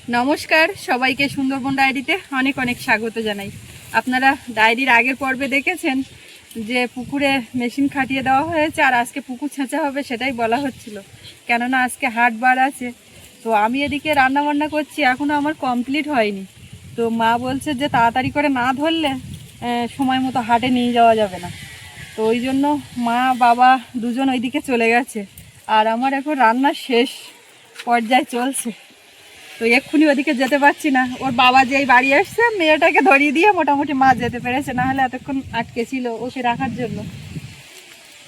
নমস্কার সবাইকে সুন্দরবন ডায়েরিতে অনেক অনেক স্বাগত জানাই। আপনারা ডায়েরির আগের পর্বে দেখেছেন যে পুকুরে মেশিন খাটিয়ে দেওয়া হয়েছে আর আজকে পুকুর ছেঁচা হবে, সেটাই বলা হচ্ছিল। কেননা আজকে হাট বার আছে, তো আমি এদিকে রান্নাবান্না করছি, এখনও আমার কমপ্লিট হয়নি। তো মা বলছে যে তাড়াতাড়ি করে না ধরলে সময় মতো হাটে নিয়ে যাওয়া যাবে না। তো ওই জন্য মা বাবা দুজন ওইদিকে চলে গেছে আর আমার এখন রান্না শেষ পর্যায়ে চলছে। তো এক্ষুনি ওদিকে যেতে পারছি না, ওর বাবা যেই বাড়ি আসছে মেয়েটাকে ধরিয়ে দিয়ে মোটামুটি মা যেতে পেরেছে, না হলে এতক্ষণ আটকে ছিল ওকে রাখার জন্য।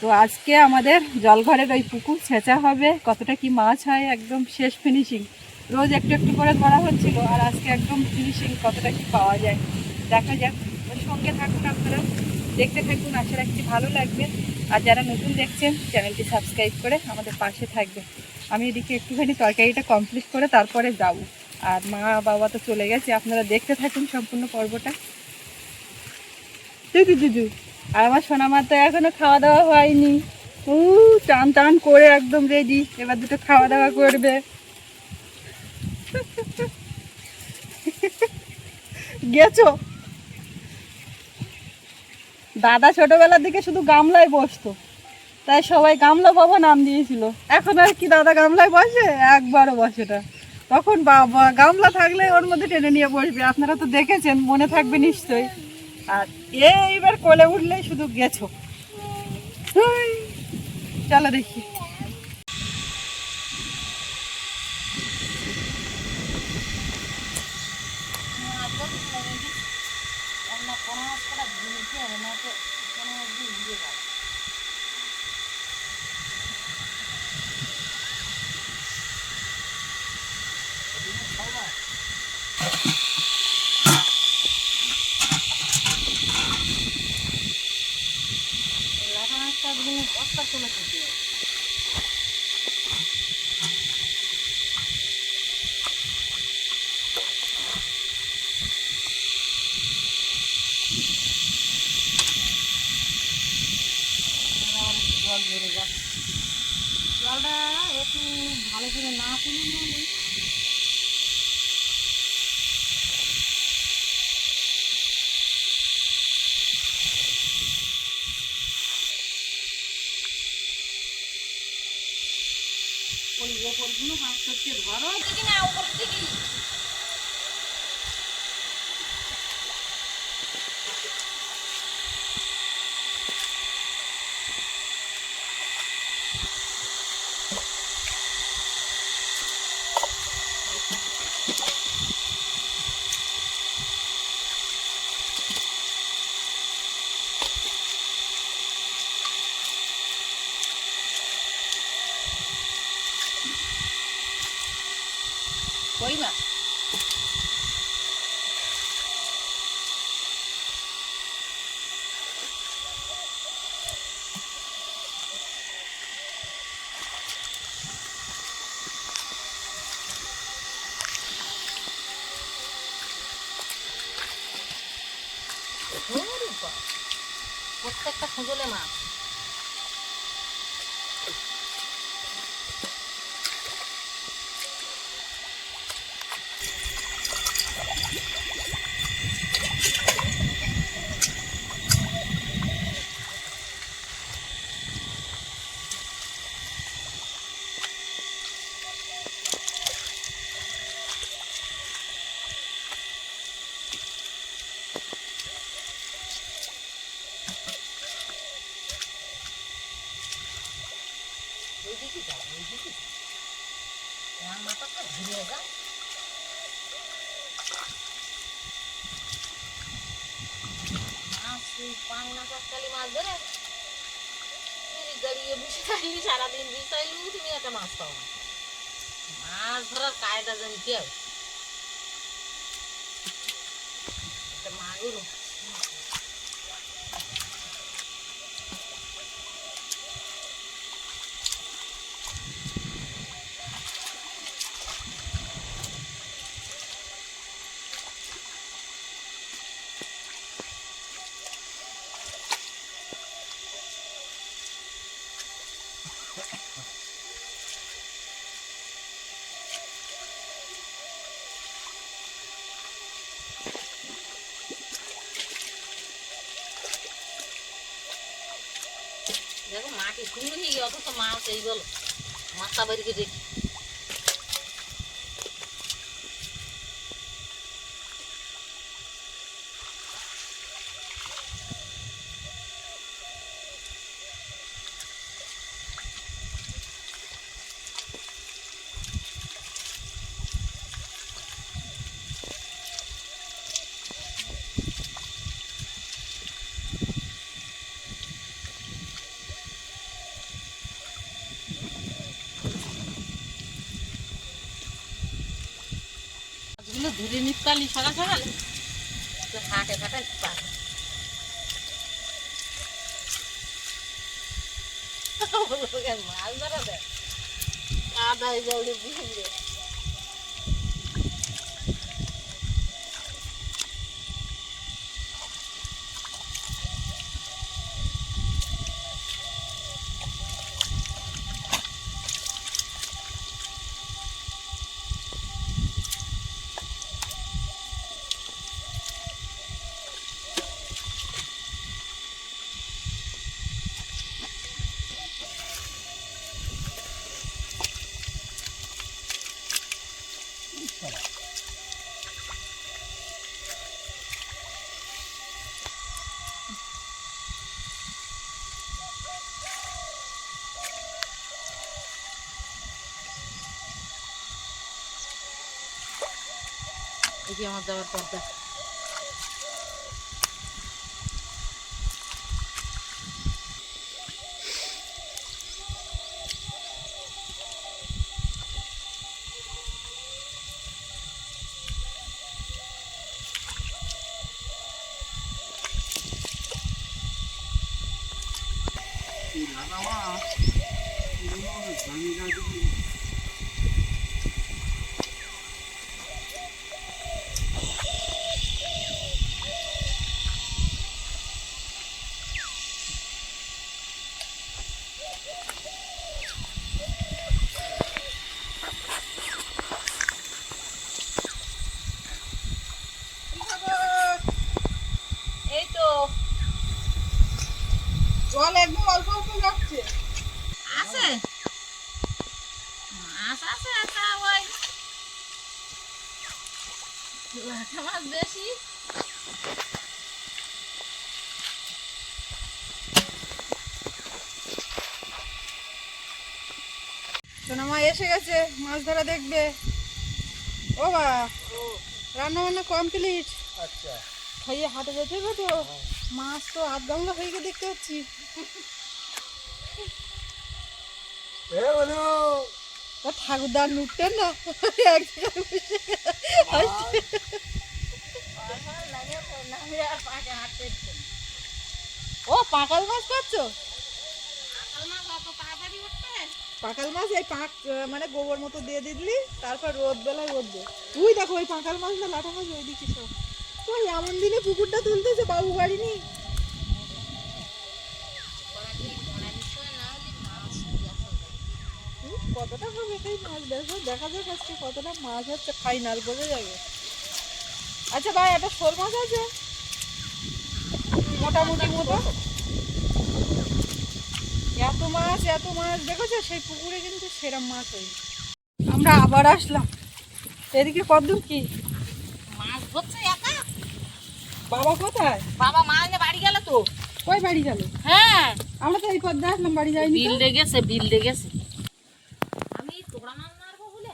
তো আজকে আমাদের জলঘরের ওই পুকুর ছেঁচা হবে, কতটা কি মাছ হয় একদম শেষ ফিনিশিং। রোজ একটু একটু করে ধরা হচ্ছিল আর আজকে একদম ফিনিশিং কতটা কি পাওয়া যায় দেখা যাক। ওর সঙ্গে থাকুন, আপনারা দেখতে থাকুন, আশা রাখছি ভালো লাগবে। আর যারা নতুন দেখছেন চ্যানেলটি সাবস্ক্রাইব করে আমাদের পাশে থাকবে। আমি এদিকে একটুখানি তরকারিটা কমপ্লিট করে তারপরে যাব। আর মা বাবা তো চলে গেছে, আপনারা দেখতে থাকুন সম্পূর্ণ পর্বটা। দিদি আর আমার সোনামা তো এখনো খাওয়া দাওয়া হয়নি। টান টান করে একদম রেডি, এবার দুটো খাওয়া দাওয়া করবে। গেছো? দাদা ছোটবেলার দিকে শুধু গামলায় বসতো, তাই সবাই গামলা বাবা নাম দিয়েছিল। এখন আর কি দাদা গামলায় বসে? একবারও বসে না। তখন বাবা গামলা থাকলে ওর মধ্যে টেনে নিয়ে বসবে, আপনারা তো দেখেছেন, মনে থাকবে নিশ্চয়ই। আর এইবার কোলে উঠলেই শুধু গেছো। চলো দেখি। জলটা একটু ভালো করে না তুলে ওই ওপরগুলো হাত করতে ধরো না ওপর থেকে। কই না প্রত্যেকটা খুঁজলে মাছ। ওইদিকে যাও, ওইদিকে আমার মাথাটা ঘুরে যা। মাছ পাংলা কাকতালি মাছ ধরে গাড়িয়ে বসে থাকলি সারাদিন বিছাইলু, তুমি একটা মাছ পাও না। মাছ ধরার কায়দা জানতে হবে। একটা মাগুর মাটি শুকনো হয়ে গিয়ে অথচ মাছ এই বলো মাথা বেরিয়ে দেখি মাছগুলো ধরে নিতে পারলি সকাল সকালে তো হাটে ফাটে পারে মাছ ধরা দেয় আদায় যাওয়ালে বুঝলে এই যে আমার যাওয়ার পর্দা এই তো জল একদম অল্প অল্প যাচ্ছে আছে মাছ আছে একটা ওই লাঠা মাছ বেশি সোনামা এসে গেছে মাছ ধরা দেখবে ও বা রান্না বান্না কমপ্লিট আচ্ছা খাইয়ে হাটে যেতে হবে তো মাছ তো আধ গামলা হয়ে গিয়ে দেখতে পাচ্ছি তা ঠাকুরদার লুটতেন না এক জায়গায় বসে হাসছে। ও পাকাল মাছ পাচ্ছো পাকাল মাছ এই পাক মানে গোবর মতো দিয়ে দিলি তারপর রোদ বেলায় রোদ দে তুই দেখো ওই পাকাল মাছ না লাঠা মাছ ওই দিচ্ছিস সব তুই এমন দিনে পুকুরটা তুলতেছে বাবু বাড়ি নি কতটা হবে এই মাছ দেখো দেখা যাক আজকে কতটা মাছ হচ্ছে ফাইনাল বোঝা যাবে আচ্ছা ভাই একটা শোল মাছ আছে মোটামুটি মতো এত মাছ দেখেছো সেই পুকুরে কিন্তু সেরম মাছ হয়নি আমরা আবার আসলাম এদিকে কতদূর কি মাছ ধরছে একা বাবা কোথায় বাবা মা এনে বাড়ি গেল তো কই বাড়ি গেল হ্যাঁ আমরা তো এই পথে আসলাম বাড়ি যাইনি তো। বিলডে গেছে আমি তোড়া মাছ মারবো বলে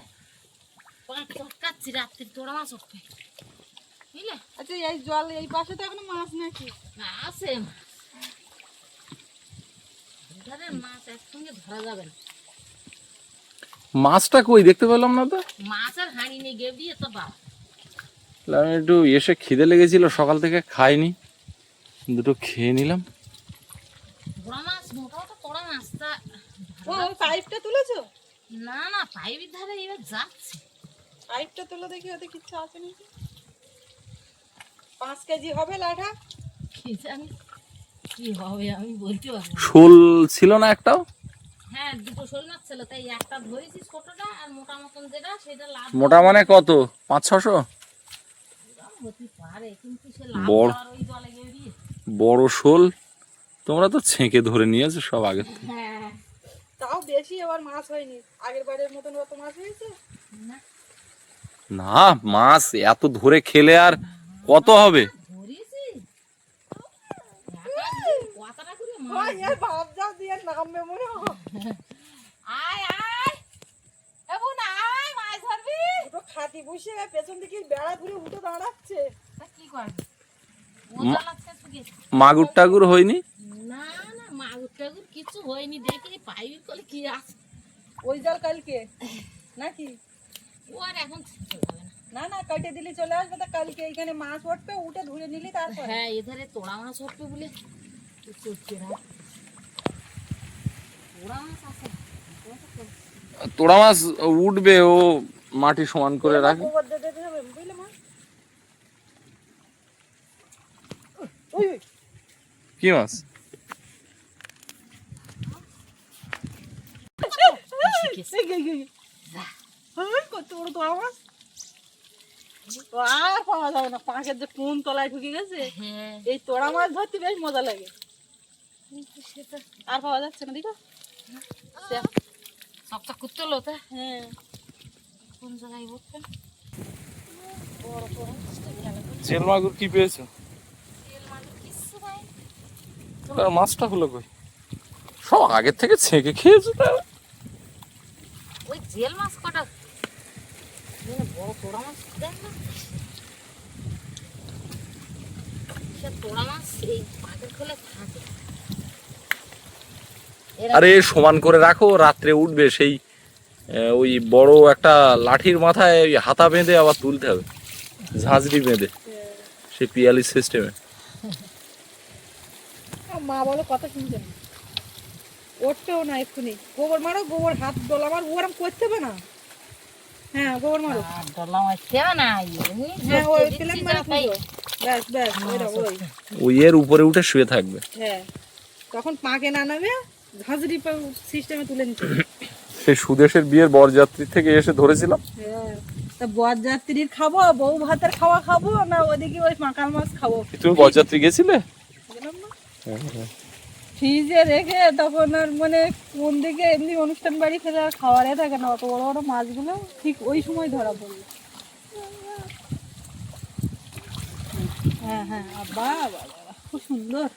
পাঁচ চটকাচ্ছি রাত্রি তোড়া মাছ উঠবে বুঝলে আচ্ছা এই জল এই পাশে তো এখনো মাছ নাকি না আছে মাছ একসঙ্গে ধরা যাবে না মাছটা কই দেখতে পেলাম না তো মাছ আর হাঁড়ি নিয়ে গিয়ে দিয়ে তো বাবা আমি একটু এসে খিদে লেগেছিল সকাল থেকে খাইনি দুটো খেয়ে নিলাম বড় মাছ মোটা তো তোড়া মাছটা ও ওই পাইপটা তুলেছো না না পাইপের ধারে এবার যাচ্ছে পাইপটা তুলে দেখি ওতে কিচ্ছু আছে নাকি 5 কেজি হবে লাঠা কি জানি কি হবে আমি বলতে পারবো না। শোল ছিল না একটাও হ্যাঁ দুটো শোল মাছ ছিল তাই একটা ধরেছি ছোটটা আর মোটা মতন যেটা সেটা লাভ মোটা মানে কত 500-600 হতে পারে কিন্তু সে লাভ বড়। দেওয়ার ওই জলে গিয়ে বড় শোল তোমরা তো ছেঁকে ধরে নিয়েছো সব আগে থেকে। হ্যাঁ, তাও বেশি এবার মাছ হয়নি, আগের বারের মতন অত মাছ হয়েছে না না, মাছ এত ধরে খেলে আর কত হবে? ধরেছি কতটা করে মাছ। ভাব যাও দিয়ে নামবে মনে হয়। আয় আয় এবু না আয় মাছ ধরবি। দুটো খাটি বসে পেছন দিকে বেড়া ঘুরে উঠে দাঁড়াচ্ছে। তা কি করবি মজা লাগছে আজকে। মাগুর টাগুর হয়নি? না না মাগুর টাগুর কিছু হয়নি, দেখি পাইবি বলে কি আছে। ওই জাল কালকে নাকি? ও আর এখন চলে যাবে না। না না, কাটে দিলে চলে আসবে, তা কালকে এইখানে মাছ উঠবে, উঠে ধরে নিলি তারপর। হ্যাঁ এধারে তোড়া মাছ উঠবে বলে চলছে না। তোড়া মাছ আছে তোড়া মাছ উঠবে, ও মাটি সমান করে রাখে। গোবর দিয়ে দিতে হবে, বুঝলে মা? ওই ওই, কি মাছ? এই গে, গে, গে। ওই, কত বড় তোড়া মাছ। ও আর পাওয়া যাবে না, পাঁকের যে কোন তলায় ঢুকে গেছে। হ্যাঁ এই তোড়া মাছ ধরতে বেশ মজা লাগে। কিন্তু সেটা আর পাওয়া যাচ্ছে না, দেখো। সবটা করতে হলো তা হ্যাঁ, কোন জায়গায় উঠবে চেল মাগুর কি পেয়েছো? তেল মাগুর কিচ্ছু নাই। আর মাছটা হলো কই? সব আগের থেকে ছেঁকে খেয়েছো তাহলে? ওই জেল মাছ কটা বড় তোড়া মাছ দেখ না, সে তোড়া মাছ এই পাকের খোলে থাকে। আরে সমান করে রাখো, রাত্রে উঠবে সেই। ওই বড় একটা লাঠির মাথায় ওই হাতা বেঁধে আবার তুলতে হবে, ঝাঁঝরি বেঁধে, সেই পিয়ালি সিস্টেমে। মা বলো কথা শুনছে না, উঠতেও না এক্ষুনি। গোবর মারো, গোবর হাত ডোলা মার, ওরম করতে হবে না। হ্যাঁ, গোবর মারো। আর ডলা মাছ খেয়ে না এমনি হ্যাঁ, ওই জোর প্লেন দিচ্ছি মারো যা খাই। পুরো। ব্যাস ব্যাস, ওইটা ওই। ওই এর উপরে উঠে শুয়ে থাকবে। হ্যাঁ, তখন পাকে না নামে ঝাঁঝরি সিস্টেমে তুলে নিতে হবে। সেই সুদেশের বিয়ের বরযাত্রী থেকে এসে ধরেছিলাম। হ্যাঁ, তা বরযাত্রীর খাবো, বউ ভাতের খাওয়া খাবো, না ওদিকে ওই পাকাল মাছ খাবো? তুমি বরযাত্রী গেছিলে? গেলাম না। ফ্রিজে রেখে তখন আর মানে কোন দিকে এমনি অনুষ্ঠান বাড়ি খেলে আর খাওয়ারে থাকে না, অত বড় বড় মাছগুলো ঠিক ওই সময় ধরা পড়লো। হ্যাঁ হ্যাঁ, বাবা বাবা খুব সুন্দর।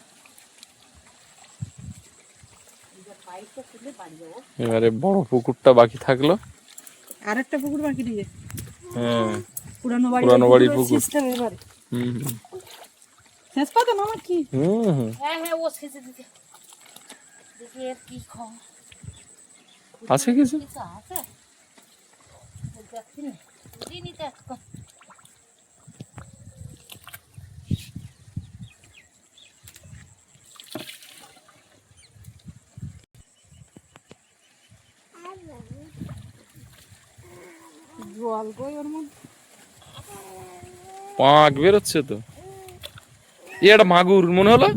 এবারে বড় পুকুরটা বাকি থাকলো। আর একটা পুকুর বাকি দিয়ে, হ্যাঁ, পুরানো পুরানো বাড়ির পুকুর। সিস্টেম এবারে হুম শেষ পাতা না আমার কি? হুম হুম। হ্যাঁ হ্যাঁ ও সেজে দিতে দেখি এর কি খবর আছে কিছু? কিছু আছে দেখছি না বুঝিনি তো এখন। জল কই ওর মধ্যে? পাঁক বেরোচ্ছে তো। এটা মাগুর মনে হলো,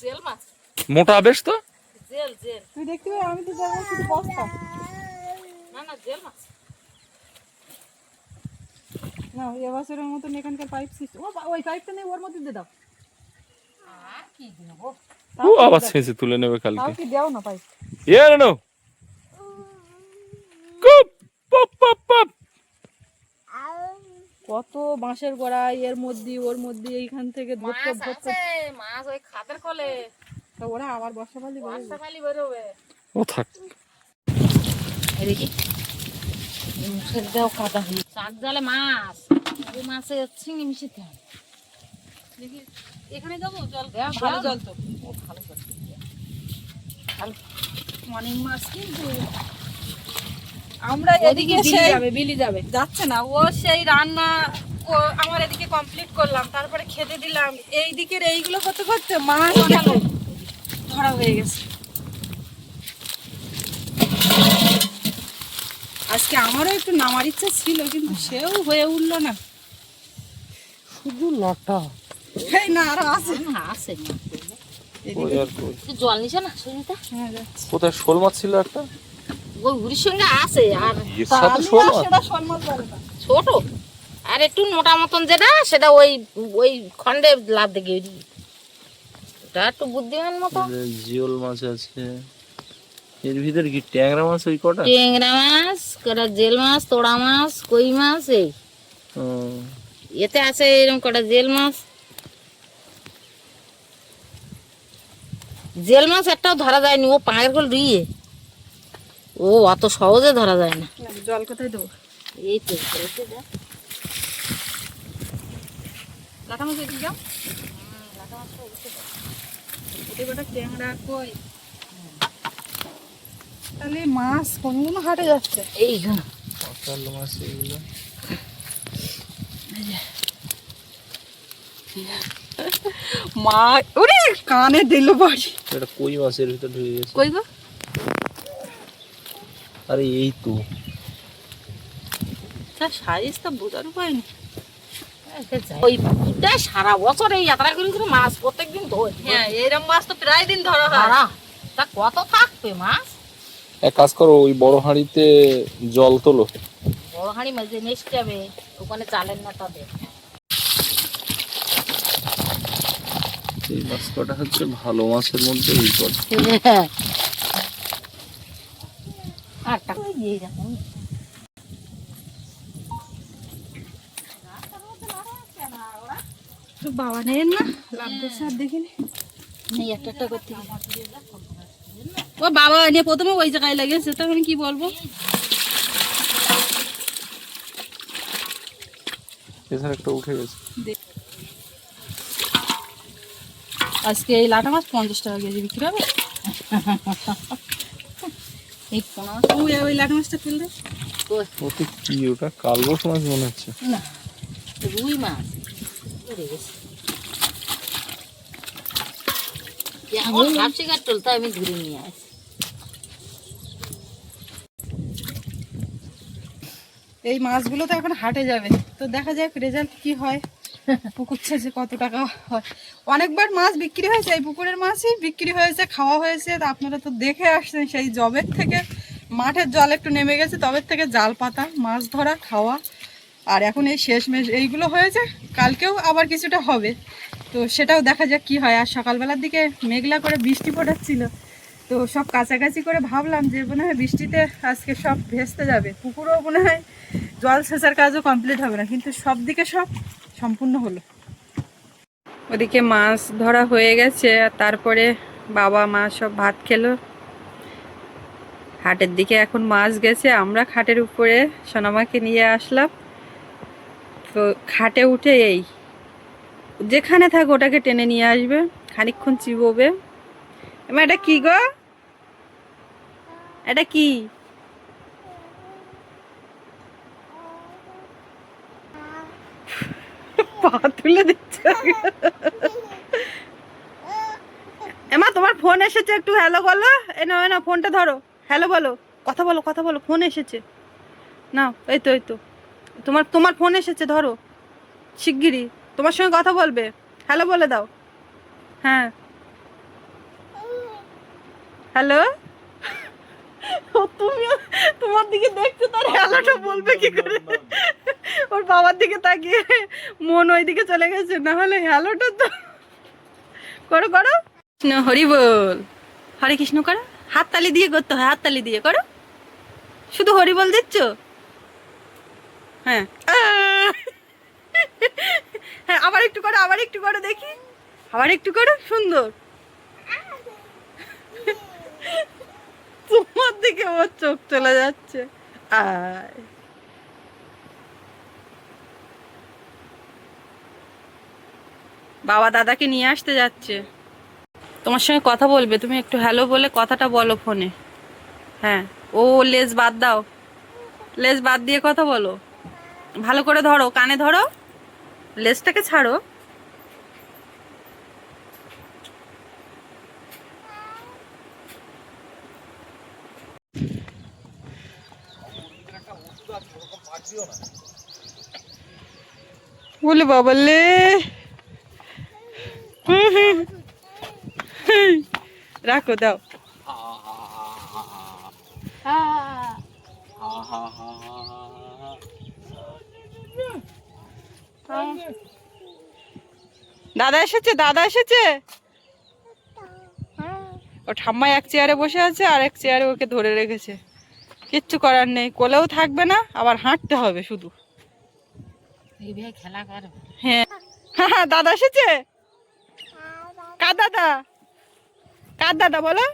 জেল মাছ মোটা বেশ তো। জেল জেল তুই দেখতে পাবি, আমি তো দেখবো শুধু বস্তা। না না জেল মাছ না, এবছরের মতন এখানকার পাইপ সিস্টেম, ওই পাইপটা নেই, ওর মধ্যে দিয়ে দাও। আর কি দেবো ও আবার ছেঁচে তুলে নেবে তাও কালকে। কি দেও না পাইপ? এর নো কুপ পপ পপ পপ। কত বাঁশের গোড়ায়, এর মধ্যে ওর মধ্যে, এইখান থেকে ধরতে মাছ ধরতে। আছে মাছ ওই খাতের কলে তা ওরা আবার বর্ষাকালে বেরোবে। বর্ষাকালি বেরোবে। ও থাক। এদিকে মুখের দেও কাদা হয়ে শাক জালে মাছ ওই মাছে চিংড়ি মিশিতে হবে। দেখি এখানে যাবো, জল দেও, ভালো দেও। জল তো, ও ভালো করে অনেক মাছ কিন্তু আমরা ওদিকে এদিকে বিলি সেই যাবে বিলি যাবে যাচ্ছে না, ও সেই রান্না ও আমার এদিকে কমপ্লিট করলাম, তারপরে খেতে দিলাম, এই দিকের এইগুলো করতে করতে মাছ অনেক ধরা হয়ে গেছে। আজকে আমারও একটু নামার ইচ্ছা ছিল, কিন্তু সেও হয়ে উঠলো না। শুধু লটা। এই না, আরো আছে। না আছে না ওই আর কই। তুই জল নিছে না সুনিতা হ্যাঁ, যাচ্ছে। কোথায় শোল মাছ ছিল একটা? ওই উড়ির সঙ্গে আছে আর এর তা সাথে আমি শোল আর মাছ? সেটা শোল মাছ বলে না। ছোট আর একটু মোটা মতন যেটা সেটা ওই ওই খন্ডে লাভ দেখে এটা একটু বুদ্ধিমান মতো। জিওল মাছ আছে, এর ভিতরে কি ট্যাংরা মাছ ওই কটা? ট্যাংরা মাছ, কটা জেল মাছ, তোড়া মাছ, কই মাছ, এই ও, এতে আছে এরকম কটা জেল মাছ। জেল মাছ একটাও ধরা যায়নি, ও পায়ের গোল রুইয়ে, ও অত সহজে ধরা যায় না। জল কোথায় দেবো? এই তো এতে দেখ। লাটা মাছ এদিকে যাও, এতে কটা ট্যাংরা কই। তাহলে মাছ কোনগুলো হাটে যাচ্ছে? এইগুলো পাতাল মাছ এগুলো। মা ওরে কানে দিল বাড়ি। এটা কই মাছের ভিতর ঢুকে গেছে। কই গো? আরে এই তো, তার সাইজ তো বোঝার উপায় নেই। ওই পুকুরটা সারা বছর এই যাত্রা করে করে মাছ প্রত্যেকদিন ধরে। হ্যাঁ, এরকম মাছ তো প্রায় দিন ধরা হয়। ধরা তা কত থাকবে মাছ? এক কাজ করো, ওই বড় হাঁড়িতে জল তোলো। বড় হাঁড়ি মাছ যে নেক্সট যাবে ওখানে চালেন না তাদের। এই মাছ কটা হচ্ছে ভালো মাছের মধ্যে এই কটা। আটটা দিয়ে রাখুন। বাবা নেন না লাভ দিচ্ছে আর দেখিনি। এই একটা একটা করতে ও বাবা এনে প্রথমে ওই জায়গায় লেগেছে, তো আমি কি বলবো। এছাড়া একটা উঠে গেছে। আজকে এই লাটা মাছ 50 টাকা কেজি বিক্রি হবে। এই পোনা ওই লাটা মাছটা তুলবে। ওতে কি ওটা কালবোস মাছ মনে হচ্ছে। না রুই মাছ পড়ে গেছে। এখন ভাবছি কাঠ তুলতে আমি ঘুরে নিয়ে আসি। এই মাছগুলো তো এখন হাটে যাবে, তো দেখা যাক রেজাল্ট কি হয়। পুকুর ছেঁচে কত টাকা হয়। অনেকবার মাছ বিক্রি হয়েছে, এই পুকুরের মাছই বিক্রি হয়েছে, খাওয়া হয়েছে। তা আপনারা তো দেখে আসছেন, সেই জবের থেকে মাঠের জল একটু নেমে গেছে, তবের থেকে জাল পাতা মাছ ধরা খাওয়া। আর এখন এই শেষমেশ এইগুলো হয়েছে, কালকেও আবার কিছুটা হবে, তো সেটাও দেখা যাক কি হয়। আর সকালবেলার দিকে মেঘলা করে বৃষ্টি পড়াচ্ছিল, তো সব কাছাকাছি করে ভাবলাম যে মনে হয় বৃষ্টিতে আজকে সব ভেস্তে যাবে, পুকুরও মনে হয় জল সেচার কাজও কমপ্লিট হবে না, কিন্তু সব দিকে সব সম্পূর্ণ হলো। ওদিকে মাছ ধরা হয়ে গেছে, আর তারপরে বাবা মা সব ভাত খেলো। হাটের দিকে এখন মাছ গেছে, আমরা খাটের উপরে সোনামাকে নিয়ে আসলাম। তো খাটে উঠে এই যেখানে থাক ওটাকে টেনে নিয়ে আসবে, খানিকক্ষণ চিবোবে। এমা এটা কি গো? এটা কি? পা তুলে দিচ্ছে। এমা তোমার ফোন এসেছে, একটু হ্যালো বলো। এ না ফোনটা ধরো, হ্যালো বলো, কথা বলো কথা বলো, ফোন এসেছে। নাও এই তো এই তো, তোমার ফোন এসেছে, ধরো শিগগিরই, তোমার সঙ্গে কথা বলবে, হ্যালো বলে দাও। হ্যাঁ হ্যালো। তুমিও তোমার দিকে দেখছো, তার হ্যালোটা বলবে কি করে? ওর বাবার দিকে তাকিয়ে মন ওই দিকে চলে গেছে, না হলে হ্যালোটা তো করো করো। কৃষ্ণ হরি বল, হরে কৃষ্ণ করো, হাততালি দিয়ে করতে হয়, হাততালি দিয়ে করো। শুধু হরি বল দিচ্ছ? হ্যাঁ হ্যাঁ, আবার একটু করো, আবার একটু করো দেখি, আবার একটু করো, সুন্দর। তোমার দিকে ওর চোখ চলে যাচ্ছে। আয় বাবা দাদাকে নিয়ে আসতে যাচ্ছে, তোমার সঙ্গে কথা বলবে, তুমি একটু হ্যালো বলে কথাটা বলো ফোনে। হ্যাঁ, ও লেজ বাদ দাও, লেজ বাদ দিয়ে কথা বলো, ভালো করে ধরো, কানে ধরো, লেজটাকে ছাড়ো। বলে বাবালে রাখো, দাও। দাদা এসেছে, দাদা এসেছে। ও ঠাম্মা এক চেয়ারে বসে আছে আর এক চেয়ারে ওকে ধরে রেখেছে। কিচ্ছু করার নেই, কোলেও থাকবে না, আবার হাঁটতে হবে শুধু। এইভাবে খেলা করবে। হ্যাঁ হ্যাঁ, দাদা এসেছে। কার দাদা? কার দাদা বলো?